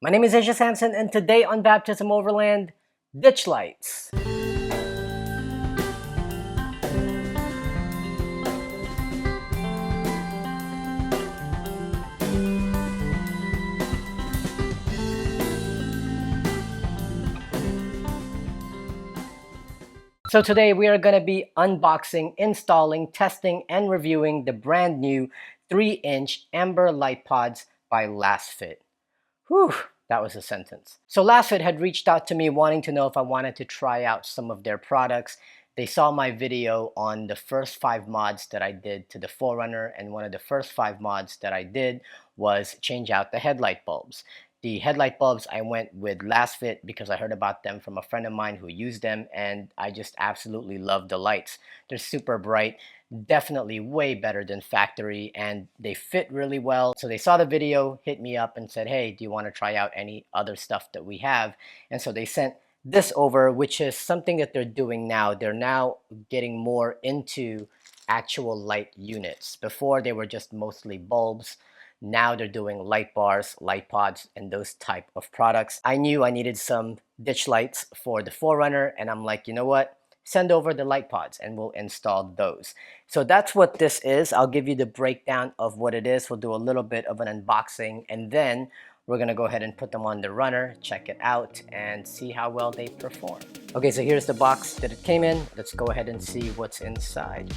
My name is Asia Sampson, and today on Baptism Overland, ditch lights. So today we are going to be unboxing, installing, testing, and reviewing the brand new 3-inch amber light pods by LasFit. Whew, that was a sentence. So LastFit had reached out to me wanting to know if I wanted to try out some of their products. They saw my video on the first 5 mods that I did to the Forerunner, and one of the first 5 mods that I did was change out the headlight bulbs. The headlight bulbs, I went with LastFit because I heard about them from a friend of mine who used them, and I just absolutely love the lights. They're super bright, definitely way better than factory, and they fit really well. So they saw the video, hit me up and said, hey, do you want to try out any other stuff that we have? And so they sent this over, which is something that they're doing now. They're now getting more into actual light units. Before they were just mostly bulbs. Now they're doing light bars, light pods, and those type of products. I knew I needed some ditch lights for the Forerunner, and I'm like, you know what? Send over the light pods and we'll install those. So that's what this is. I'll give you the breakdown of what it is. We'll do a little bit of an unboxing, and then we're gonna go ahead and put them on the runner, check it out, and see how well they perform. Okay, so here's the box that it came in. Let's go ahead and see what's inside.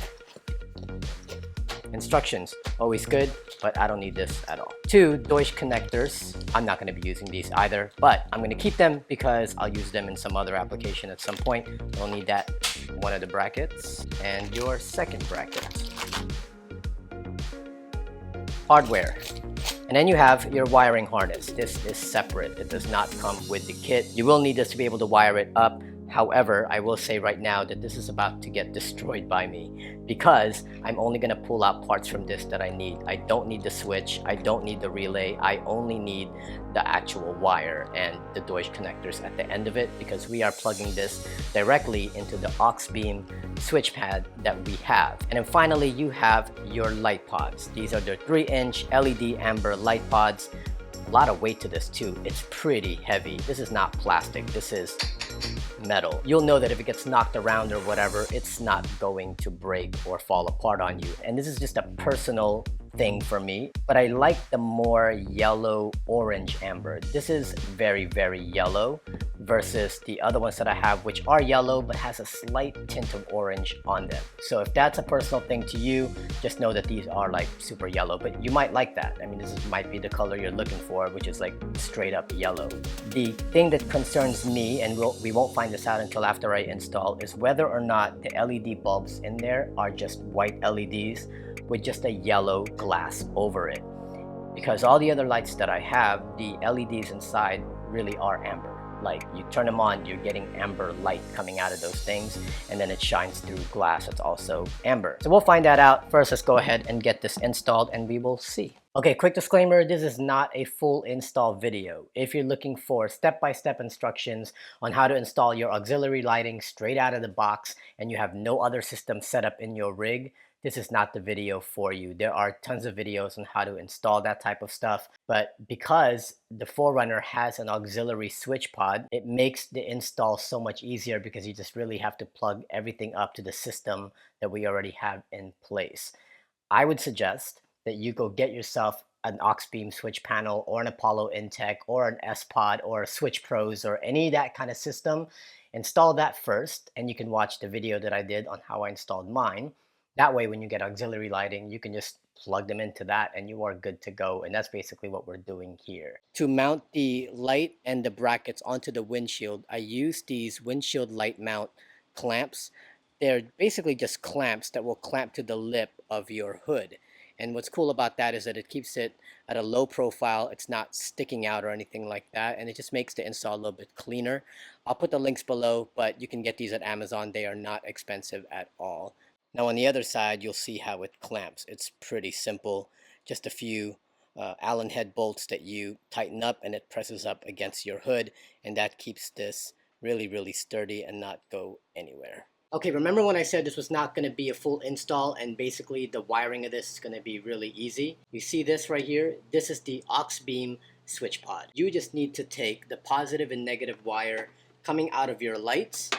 Instructions, always good, but I don't need this at all. 2 Deutsch connectors. I'm not going to be using these either, but I'm going to keep them because I'll use them in some other application at some point. You'll need that. One of the brackets and your second bracket. Hardware. And then you have your wiring harness. This is separate. It does not come with the kit. You will need this to be able to wire it up. However, I will say right now that this is about to get destroyed by me because I'm only going to pull out parts from this that I need. I don't need the switch. I don't need the relay. I only need the actual wire and the Deutsch connectors at the end of it, because we are plugging this directly into the aux beam switch pad that we have. And then finally, you have your light pods. These are the 3-inch LED amber light pods. A lot of weight to this too. It's pretty heavy. This is not plastic. This is metal. You'll know that if it gets knocked around or whatever, it's not going to break or fall apart on you. And this is just a personal thing for me, but I like the more yellow orange amber. This is very, very yellow versus the other ones that I have, which are yellow but has a slight tint of orange on them. So if that's a personal thing to you, just know that these are like super yellow, but you might like that. I mean, might be the color you're looking for, which is like straight up yellow. The thing that concerns me, and we won't find this out until after I install, is whether or not the LED bulbs in there are just white LEDs with just a yellow glass over it. Because all the other lights that I have, the LEDs inside really are amber. Like, you turn them on, you're getting amber light coming out of those things, and then it shines through glass that's also amber. So we'll find that out. First, let's go ahead and get this installed and we will see. Okay, quick disclaimer, this is not a full install video. If you're looking for step-by-step instructions on how to install your auxiliary lighting straight out of the box and you have no other system set up in your rig, this is not the video for you. There are tons of videos on how to install that type of stuff, but because the Forerunner has an auxiliary switch pod, it makes the install so much easier because you just really have to plug everything up to the system that we already have in place. I would suggest that you go get yourself an aux beam switch panel or an Apollo Intech or an S-Pod or a Switch Pros or any of that kind of system. Install that first, and you can watch the video that I did on how I installed mine. That way, when you get auxiliary lighting, you can just plug them into that and you are good to go. And that's basically what we're doing here. To mount the light and the brackets onto the windshield, I use these windshield light mount clamps. They're basically just clamps that will clamp to the lip of your hood. And what's cool about that is that it keeps it at a low profile. It's not sticking out or anything like that. And it just makes the install a little bit cleaner. I'll put the links below, but you can get these at Amazon. They are not expensive at all. Now on the other side, you'll see how it clamps. It's pretty simple. Just a few Allen head bolts that you tighten up and it presses up against your hood. And that keeps this really, really sturdy and not go anywhere. Okay, remember when I said this was not going to be a full install and basically the wiring of this is going to be really easy? You see this right here? This is the aux beam switch pod. You just need to take the positive and negative wire coming out of your lights,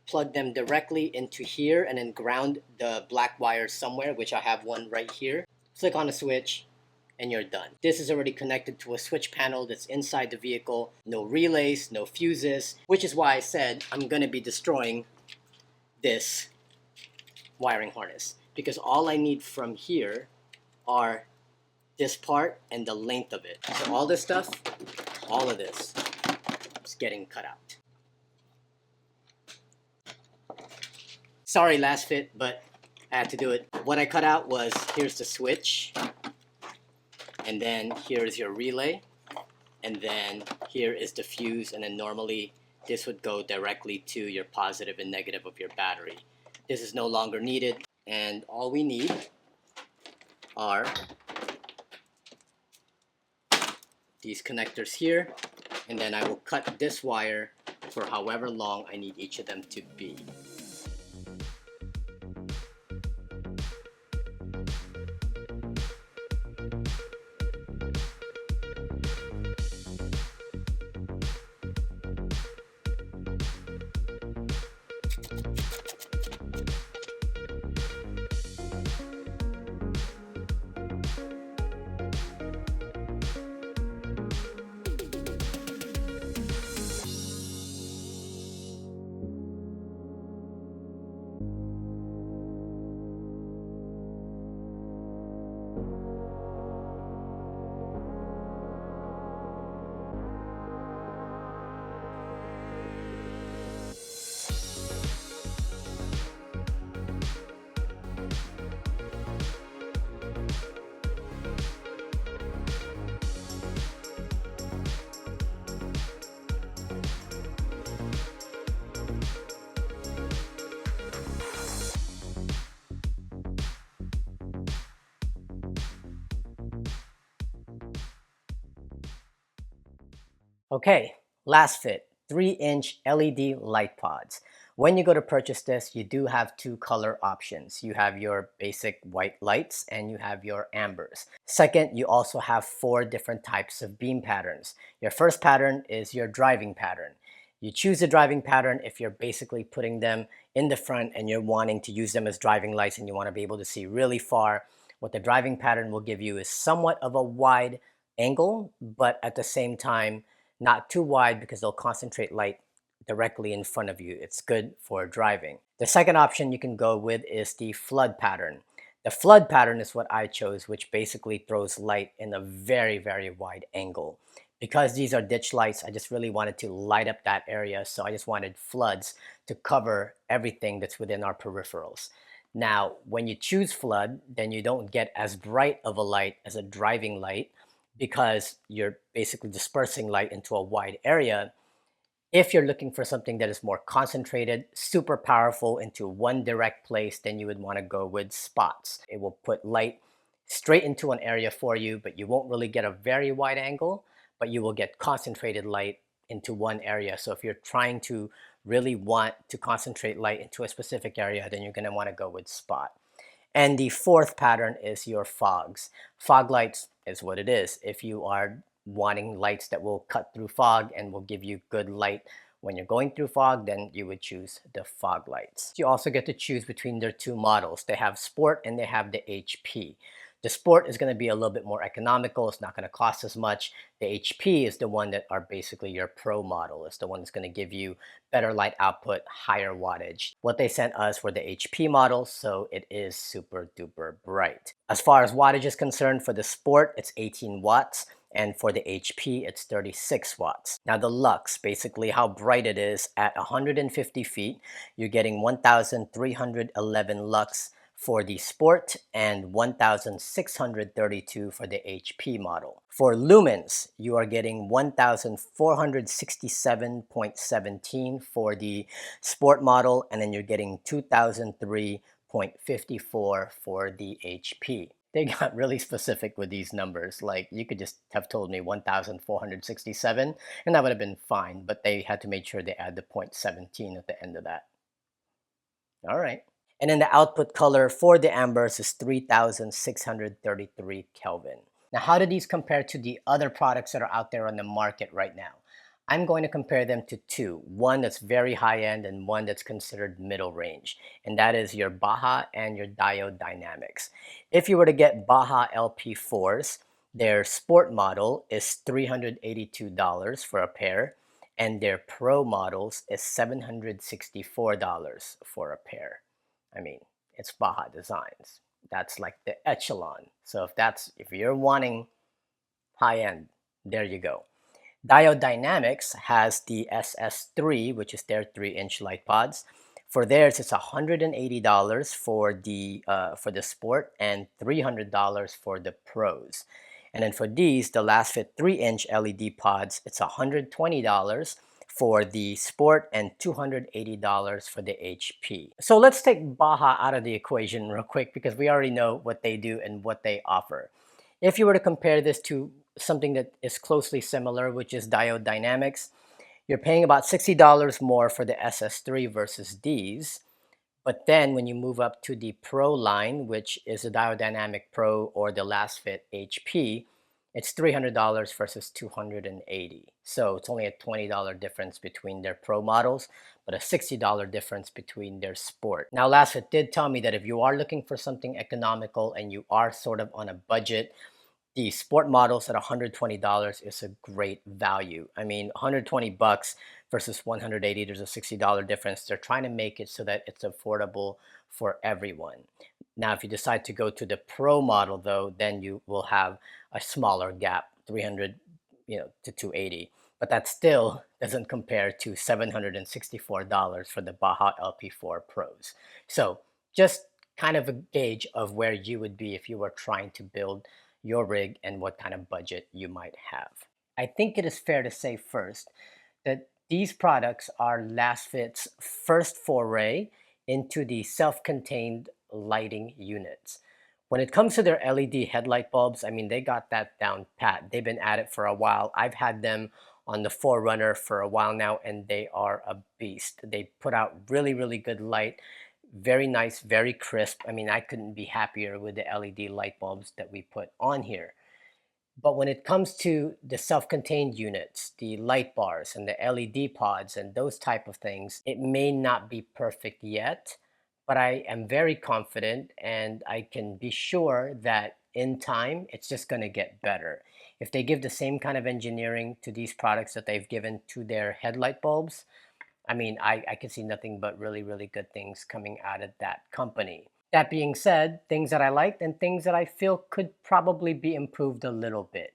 plug them directly into here, and then ground the black wire somewhere, which I have one right here. Click on a switch, and you're done. This is already connected to a switch panel that's inside the vehicle. No relays, no fuses, which is why I said I'm going to be destroying this wiring harness, because all I need from here are this part and the length of it. So all this stuff, all of this is getting cut out. Sorry, LasFit, but I had to do it. What I cut out was, here's the switch, and then here's your relay, and then here is the fuse, and then normally this would go directly to your positive and negative of your battery. This is no longer needed, and all we need are these connectors here, and then I will cut this wire for however long I need each of them to be. Okay, LasFit 3-inch LED light pods. When you go to purchase this, you do have two color options. You have your basic white lights and you have your ambers. Second, you also have 4 different types of beam patterns. Your first pattern is your driving pattern. You choose a driving pattern if you're basically putting them in the front and you're wanting to use them as driving lights and you want to be able to see really far. What the driving pattern will give you is somewhat of a wide angle, but at the same time, not too wide because they'll concentrate light directly in front of you. It's good for driving. The second option you can go with is the flood pattern. The flood pattern is what I chose, which basically throws light in a very, very wide angle. Because these are ditch lights, I just really wanted to light up that area, so I just wanted floods to cover everything that's within our peripherals. Now, when you choose flood, then you don't get as bright of a light as a driving light, because you're basically dispersing light into a wide area. If you're looking for something that is more concentrated, super powerful into one direct place, then you would want to go with spots. It will put light straight into an area for you, but you won't really get a very wide angle, but you will get concentrated light into one area. So if you're trying to really want to concentrate light into a specific area, then you're going to want to go with spot. And the fourth pattern is your fogs. Fog lights is what it is. If you are wanting lights that will cut through fog and will give you good light when you're going through fog, then you would choose the fog lights. You also get to choose between their 2 models. They have Sport and they have the HP. The Sport is going to be a little bit more economical. It's not going to cost as much. The HP is the one that are basically your Pro model. It's the one that's going to give you better light output, higher wattage. What they sent us were the HP models, so it is super duper bright. As far as wattage is concerned, for the Sport, it's 18 watts. And for the HP, it's 36 watts. Now the lux, basically how bright it is, at 150 feet, you're getting 1,311 lux for the Sport and 1,632 for the HP model. For lumens, you are getting 1,467.17 for the Sport model, and then you're getting 2,003.54 for the HP. They got really specific with these numbers. Like, you could just have told me 1,467 and that would have been fine, but they had to make sure they add the 0.17 at the end of that. All right. And then the output color for the ambers is 3,633 Kelvin. Now, how do these compare to the other products that are out there on the market right now? I'm going to compare them to two, one that's very high end and one that's considered middle range, and that is your Baja and your Diode Dynamics. If you were to get Baja LP4s, their sport model is $382 for a pair, and their pro models is $764 for a pair. I mean, it's Baja Designs. That's like the echelon. So if you're wanting high end, there you go. Diode Dynamics has the SS3, which is their 3-inch light pods. For theirs, it's $180 for the sport and $300 for the pros. And then for these, the LasFit 3-inch LED pods, it's $120 for the sport and $280 for the HP. So let's take Baja out of the equation real quick because we already know what they do and what they offer. If you were to compare this to something that is closely similar, which is Diode Dynamics, you're paying about $60 more for the SS3 versus these. But then when you move up to the Pro line, which is the Diode Dynamic Pro or the LastFit HP, it's $300 versus $280. So it's only a $20 difference between their Pro models, but a $60 difference between their Sport. Now, LastFit did tell me that if you are looking for something economical and you are sort of on a budget, the sport models at $120 is a great value. I mean, 120 bucks versus 180, there's a $60 difference. They're trying to make it so that it's affordable for everyone. Now, if you decide to go to the pro model though, then you will have a smaller gap, 300, to 280. But that still doesn't compare to $764 for the Baja LP4 Pros. So just kind of a gauge of where you would be if you were trying to build your rig and what kind of budget you might have. I think it is fair to say first that these products are LasFit's first foray into the self-contained lighting units. When it comes to their LED headlight bulbs, I mean, they got that down pat. They've been at it for a while. I've had them on the Forerunner for a while now, and they are a beast. They put out really, really good light. Very nice, very crisp. I mean, I couldn't be happier with the LED light bulbs that we put on here. But when it comes to the self-contained units, the light bars and the LED pods and those type of things, it may not be perfect yet, but I am very confident and I can be sure that in time, it's just going to get better. If they give the same kind of engineering to these products that they've given to their headlight bulbs, I mean, I can see nothing but really, really good things coming out of that company. That being said, things that I liked and things that I feel could probably be improved a little bit.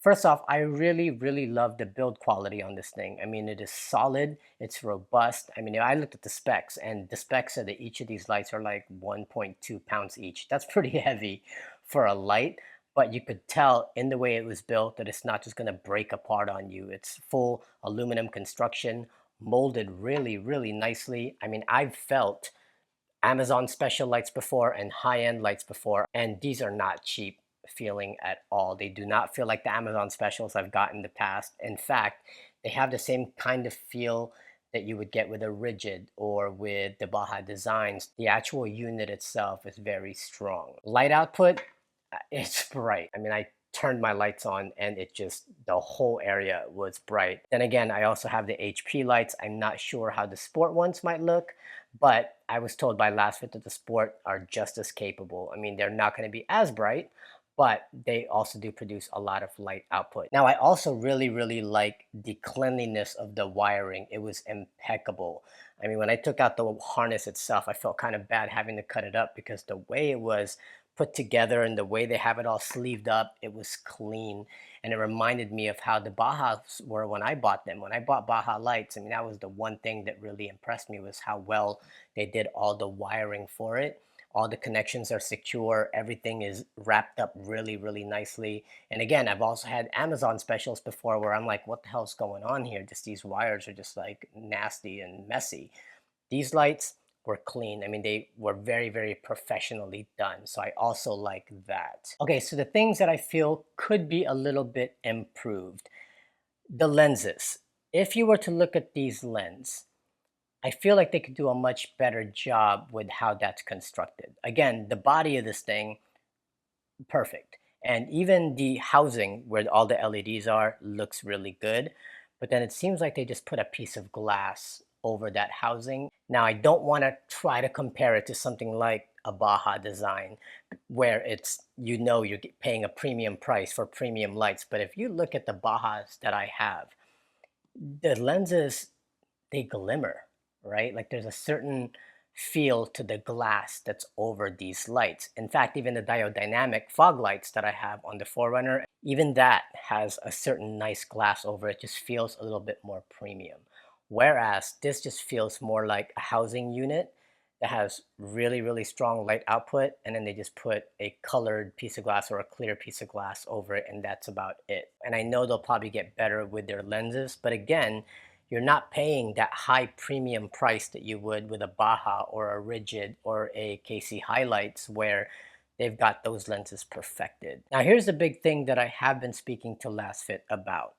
First off, I really, really love the build quality on this thing. I mean, it is solid, it's robust. I mean, I looked at the specs, and the specs said that each of these lights are like 1.2 pounds each. That's pretty heavy for a light, but you could tell in the way it was built that it's not just going to break apart on you. It's full aluminum construction, molded really, really nicely. I mean, I've felt Amazon special lights before and high-end lights before, and these are not cheap feeling at all. They do not feel like the Amazon specials I've got in the past. In fact, they have the same kind of feel that you would get with a Rigid or with the Baja Designs. The actual unit itself is very strong. Light output, it's bright. I mean, I turned my lights on and the whole area was bright. Then again, I also have the HP lights. I'm not sure how the sport ones might look, but I was told by LastFit that the sport are just as capable. I mean, they're not going to be as bright, but they also do produce a lot of light output. Now, I also really, really like the cleanliness of the wiring. It was impeccable. I mean, when I took out the harness itself, I felt kind of bad having to cut it up because the way it was put together and the way they have it all sleeved up, it was clean. And it reminded me of how the Bajas were when I bought them. When I bought Baja lights, I mean, that was the one thing that really impressed me was how well they did all the wiring for it. All the connections are secure. Everything is wrapped up really, really nicely. And again, I've also had Amazon specials before where I'm like, what the hell's going on here? Just these wires are just like nasty and messy. These lights were clean. I mean, they were very, very professionally done. So I also like that. Okay, so the things that I feel could be a little bit improved. The lenses. If you were to look at these lenses, I feel like they could do a much better job with how that's constructed. Again, the body of this thing, perfect. And even the housing where all the LEDs are looks really good. But then it seems like they just put a piece of glass over that housing. Now, I don't want to try to compare it to something like a Baja design where it's, you're paying a premium price for premium lights. But if you look at the Bajas that I have, the lenses, they glimmer, right? Like there's a certain feel to the glass that's over these lights. In fact, even the diodynamic fog lights that I have on the Forerunner, even that has a certain nice glass over it, just feels a little bit more premium. Whereas this just feels more like a housing unit that has really, really strong light output, and then they just put a colored piece of glass or a clear piece of glass over it, and that's about it. And I know they'll probably get better with their lenses, but again, you're not paying that high premium price that you would with a Baja or a Rigid or a KC Highlights where they've got those lenses perfected. Now here's the big thing that I have been speaking to LasFit about.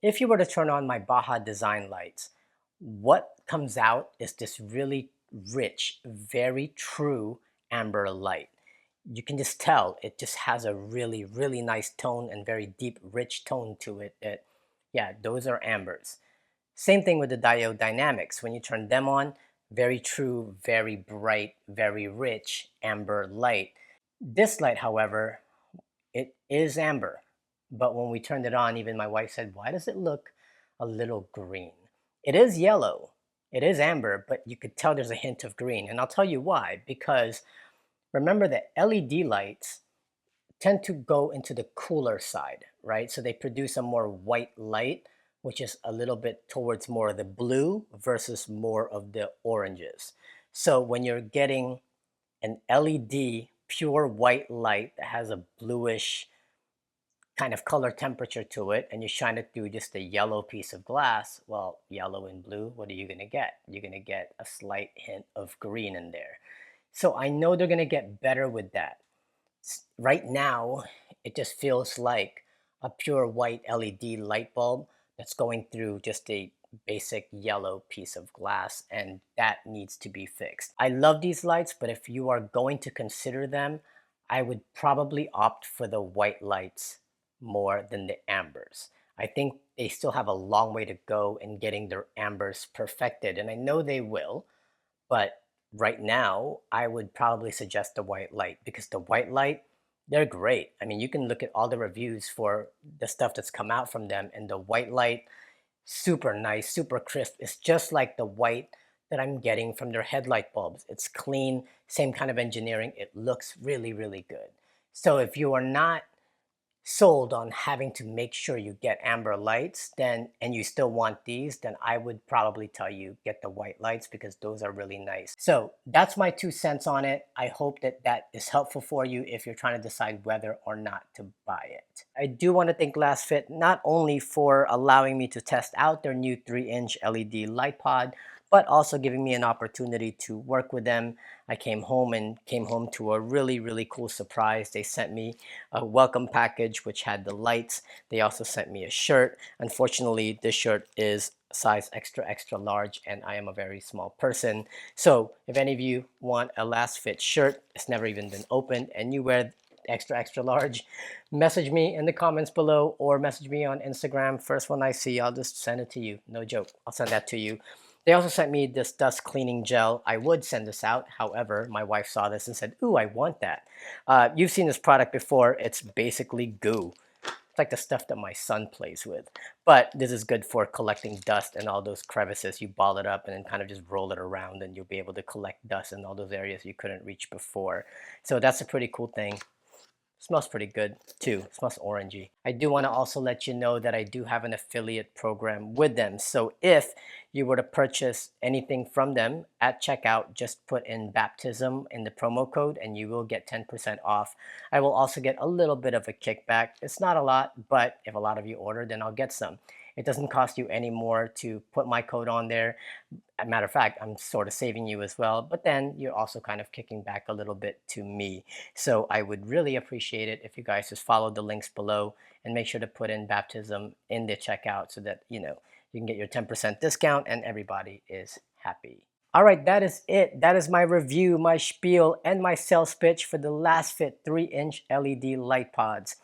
If you were to turn on my Baja design lights, what comes out is this really rich, very true amber light. You can just tell it just has a really, really nice tone and very deep, rich tone to it. Yeah, those are ambers. Same thing with the diode dynamics. When you turn them on, very true, very bright, very rich amber light. This light, however, it is amber. But when we turned it on, even my wife said, why does it look a little green? It is yellow. It is amber, but you could tell there's a hint of green. And I'll tell you why. Because remember that LED lights tend to go into the cooler side, right? So they produce a more white light, which is a little bit towards more of the blue versus more of the oranges. So when you're getting an LED pure white light that has a bluish kind of color temperature to it, and you shine it through just a yellow piece of glass, well, yellow and blue, what are you going to get? You're going to get a slight hint of green in there. So I know they're going to get better with that. Right now, it just feels like a pure white LED light bulb that's going through just a basic yellow piece of glass, and that needs to be fixed. I love these lights, but if you are going to consider them, I would probably opt for the white lights more than the ambers. I think they still have a long way to go in getting their ambers perfected, and I know they will, but right now, I would probably suggest the white light because the white light, they're great. I mean, you can look at all the reviews for the stuff that's come out from them, and the white light, super nice, super crisp. It's just like the white that I'm getting from their headlight bulbs. It's clean, same kind of engineering. It looks really, really good. So if you are not sold on having to make sure you get amber lights, then and you still want these, then I would probably tell you get the white lights because those are really nice. So that's my 2 cents on it. I hope that that is helpful for you if you're trying to decide whether or not to buy it. I do want to thank LasFit not only for allowing me to test out their new 3-inch LED light pod, but also giving me an opportunity to work with them. I came home to a really, really cool surprise. They sent me a welcome package which had the lights. They also sent me a shirt. Unfortunately, this shirt is size extra, extra large, and I am a very small person. So if any of you want a LastFit shirt, it's never even been opened, and you wear extra, extra large, message me in the comments below or message me on Instagram. First one I see, I'll just send it to you. No joke. I'll send that to you. They also sent me this dust cleaning gel. I would send this out. However, my wife saw this and said, ooh, I want that. You've seen this product before. It's basically goo. It's like the stuff that my son plays with. But this is good for collecting dust and all those crevices. You ball it up and then kind of just roll it around, and you'll be able to collect dust in all those areas you couldn't reach before. So that's a pretty cool thing. Smells pretty good too. It smells orangey. I do want to also let you know that I do have an affiliate program with them. So if you were to purchase anything from them at checkout, just put in baptism in the promo code and you will get 10% off. I will also get a little bit of a kickback. It's not a lot, but if a lot of you order, then I'll get some. It doesn't cost you any more to put my code on there. As a matter of fact, I'm sort of saving you as well, but then you're also kind of kicking back a little bit to me. So I would really appreciate it if you guys just follow the links below and make sure to put in baptism in the checkout so that, you can get your 10% discount and everybody is happy. All right, that is it. That is my review, my spiel, and my sales pitch for the LasFit 3-inch LED light pods.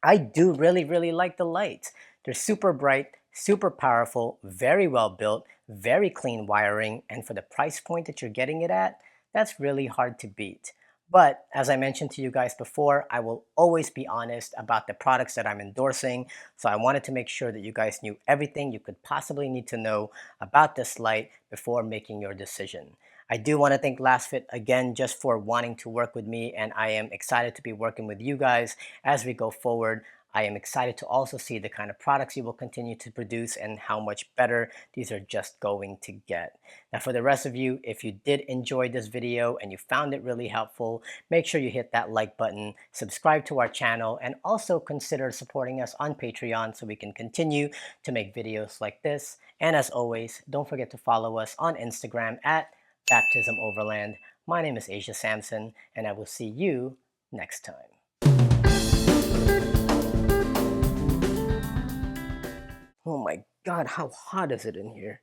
I do really like the lights. They're super bright, super powerful, very well built, very clean wiring, and for the price point that you're getting it at, that's really hard to beat. But as I mentioned to you guys before, I will always be honest about the products that I'm endorsing. So I wanted to make sure that you guys knew everything you could possibly need to know about this light before making your decision. I do want to thank LastFit again just for wanting to work with me, and I am excited to be working with you guys as we go forward. I am excited to also see the kind of products you will continue to produce and how much better these are just going to get. Now, for the rest of you, if you did enjoy this video and you found it really helpful, make sure you hit that like button, subscribe to our channel, and also consider supporting us on Patreon so we can continue to make videos like this. And as always, don't forget to follow us on Instagram at Baptism Overland. My name is Asia Sampson, and I will see you next time. Oh my God, how hot is it in here?